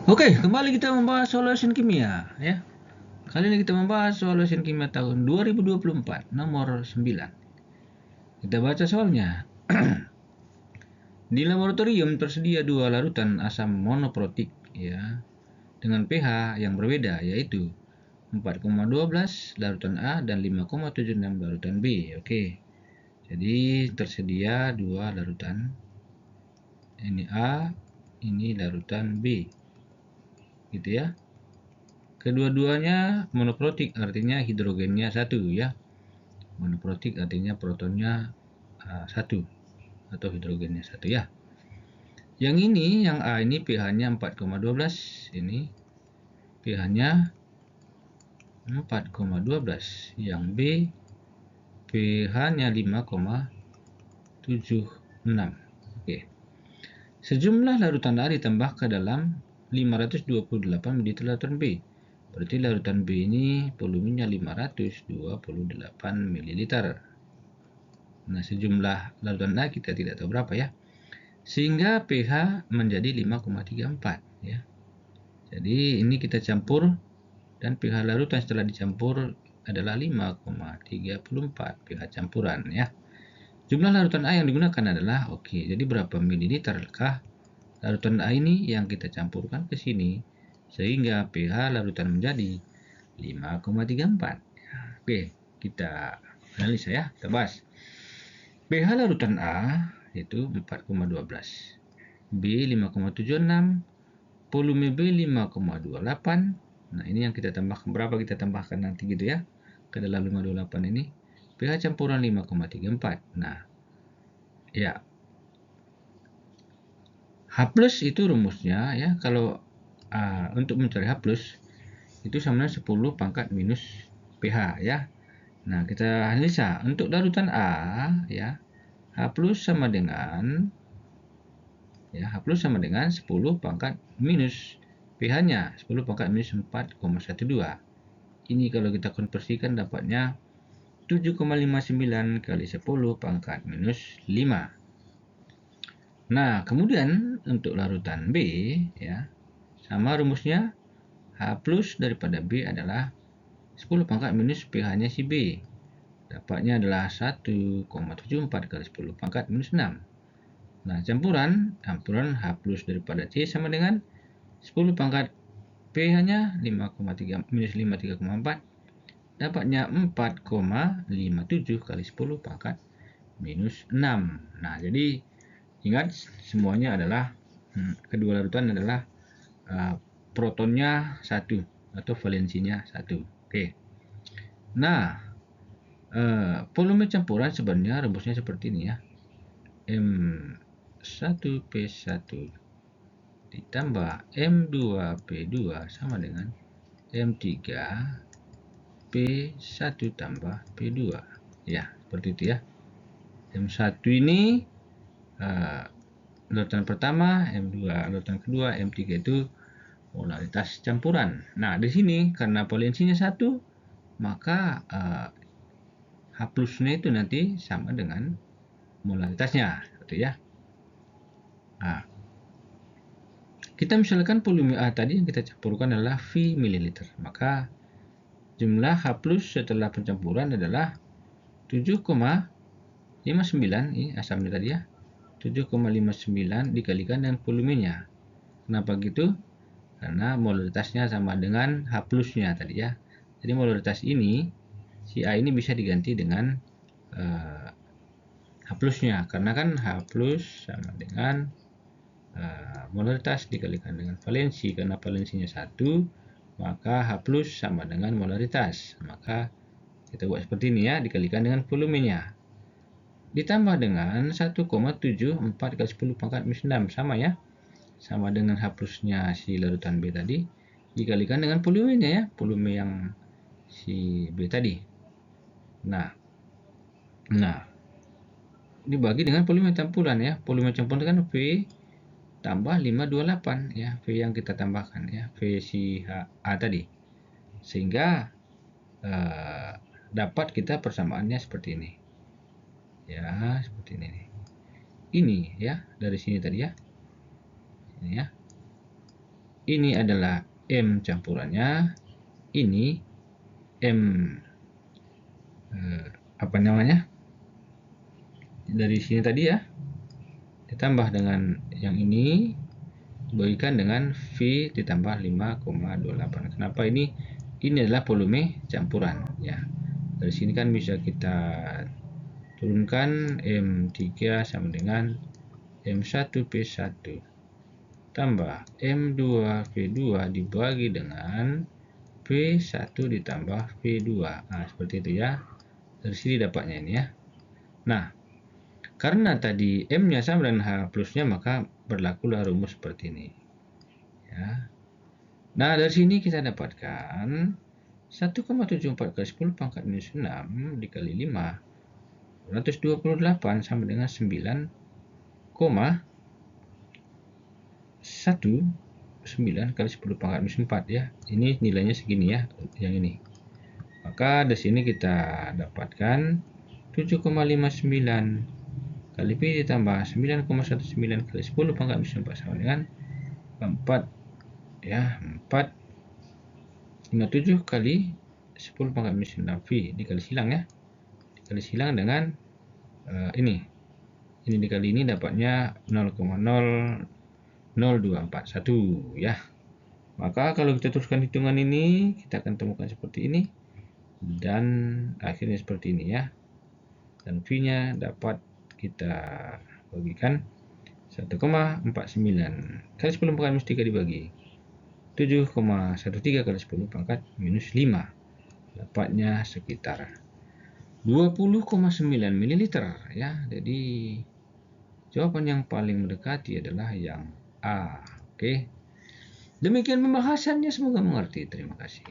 Oke, kembali kita membahas soal lesen kimia ya. Kali ini kita membahas soal lesen kimia tahun 2024 nomor 9. Kita baca soalnya. Di laboratorium tersedia dua larutan asam monoprotik ya dengan pH yang berbeda yaitu 4,12 larutan A dan 5,76 larutan B. Oke. Jadi tersedia dua larutan. Ini A, ini larutan B. Gitu ya. Kedua-duanya monoprotik, artinya hidrogennya satu ya. Monoprotik artinya protonnya satu atau hidrogennya satu ya. Yang ini, yang A ini pH-nya 4,12, ini pH-nya 4,12. Yang B pH-nya 5,76. Oke. Sejumlah larutan A ditambah ke dalam 528 ml larutan B. Berarti larutan B ini volumenya 528 ml. Nah, sejumlah larutan A kita tidak tahu berapa ya. Sehingga pH menjadi 5,34 ya. Jadi ini kita campur dan pH larutan setelah dicampur adalah 5,34 pH campuran ya. Jumlah larutan A yang digunakan adalah jadi berapa mililiter kah larutan A ini yang kita campurkan ke sini sehingga pH larutan menjadi 5,34. Oke, kita analisa ya, kita bahas. pH larutan A itu 4,12, B 5,76, volume B 5,28. Nah, ini yang kita tambahkan, berapa kita tambahkan nanti gitu ya ke dalam 528 ini. pH campuran 5,34. Nah, ya. H+ itu rumusnya ya, kalau untuk mencari H+ itu sama 10 pangkat minus pH ya. Nah, kita analisa untuk larutan A ya. H+ sama dengan 10 pangkat minus pH-nya 10 pangkat minus 4,12. Ini kalau kita konversikan dapatnya 7,59 kali 10 pangkat minus 5. Nah, kemudian untuk larutan B ya, sama rumusnya H+ daripada B adalah 10 pangkat minus pH-nya si B. Dapatnya adalah 1,74 kali 10 pangkat minus 6. Nah, campuran H+ daripada C sama dengan 10 pangkat pH-nya 5,3 minus 5 3,4. Dapatnya 4,57 kali 10 pangkat minus 6. Nah, jadi ingat semuanya adalah kedua larutan adalah protonnya 1 atau valensinya 1. Oke. Nah, volume campuran sebenarnya rumusnya seperti ini ya. M1P1 ditambah M2P2 sama dengan M3P1 tambah P2. Ya, seperti itu ya. M1 ini larutan pertama, M2 larutan kedua, M3 itu polaritas campuran. Nah, di sini karena valensinya 1, maka H+-nya itu nanti sama dengan molaritasnya, gitu ya. Nah, kita misalkan volume A tadi yang kita campurkan adalah V ml, maka jumlah H+ setelah pencampuran adalah 7,59, ini asamnya tadi ya. 7,59 dikalikan dengan volumenya. Kenapa gitu? Karena molaritasnya sama dengan H+-nya tadi ya. Jadi molaritas ini, si A ini bisa diganti dengan H+-nya. Karena kan H+ sama dengan molaritas dikalikan dengan valensi. Karena valensinya 1, maka H+ sama dengan molaritas. Maka kita buat seperti ini ya, dikalikan dengan volumenya. Ditambah dengan 1,74 kali 10 pangkat minus 6. Sama ya. Sama dengan H+-nya si larutan B tadi dikalikan dengan volumenya ya, volume yang si B tadi. Nah, dibagi dengan volume campuran ya. Volume campuran kan V tambah 528 ya, V yang kita tambahkan ya, V si A tadi. Sehingga dapat kita persamaannya seperti ini. Ya, seperti ini nih. Ini ya, dari sini tadi ya. Ini ya. ini adalah M campurannya, ini M apa namanya, dari sini tadi ya, ditambah dengan yang ini dibagikan dengan V ditambah 5,28. Kenapa ini? Ini adalah volume campuran ya. Dari sini kan bisa kita turunkan M3 sama dengan M1P1 tambah M2V2 dibagi dengan P1 ditambah V2. Nah, seperti itu ya. Dari sini dapatnya ini ya. Nah, karena tadi M-nya sama dengan H plusnya, maka berlakulah rumus seperti ini. Ya. Nah, dari sini kita dapatkan 1,74 kali 10 pangkat minus 6 dikali 5, 228 sama dengan 9,19 kali 10 pangkat minus 4 ya. Ini nilainya segini ya, yang ini. Maka dari sini kita dapatkan 7,59 kali Pi ditambah 9,19 kali 10 pangkat minus 4 sama dengan 4 ya, 457 kali 10 pangkat minus 6 Pi dikali silang ya. Dikali silang dengan ini dikali ini dapatnya 0,00241 ya. Maka kalau kita teruskan hitungan ini, kita akan temukan seperti ini dan akhirnya seperti ini ya. Dan V-nya dapat kita bagikan 1,49 kali 10 pangkat minus 3 dibagi 7,13 kali 10 pangkat minus 5. Dapatnya sekitar 20,9 ml ya. Jadi jawaban yang paling mendekati adalah yang A. Oke. Demikian pembahasannya, semoga mengerti. Terima kasih.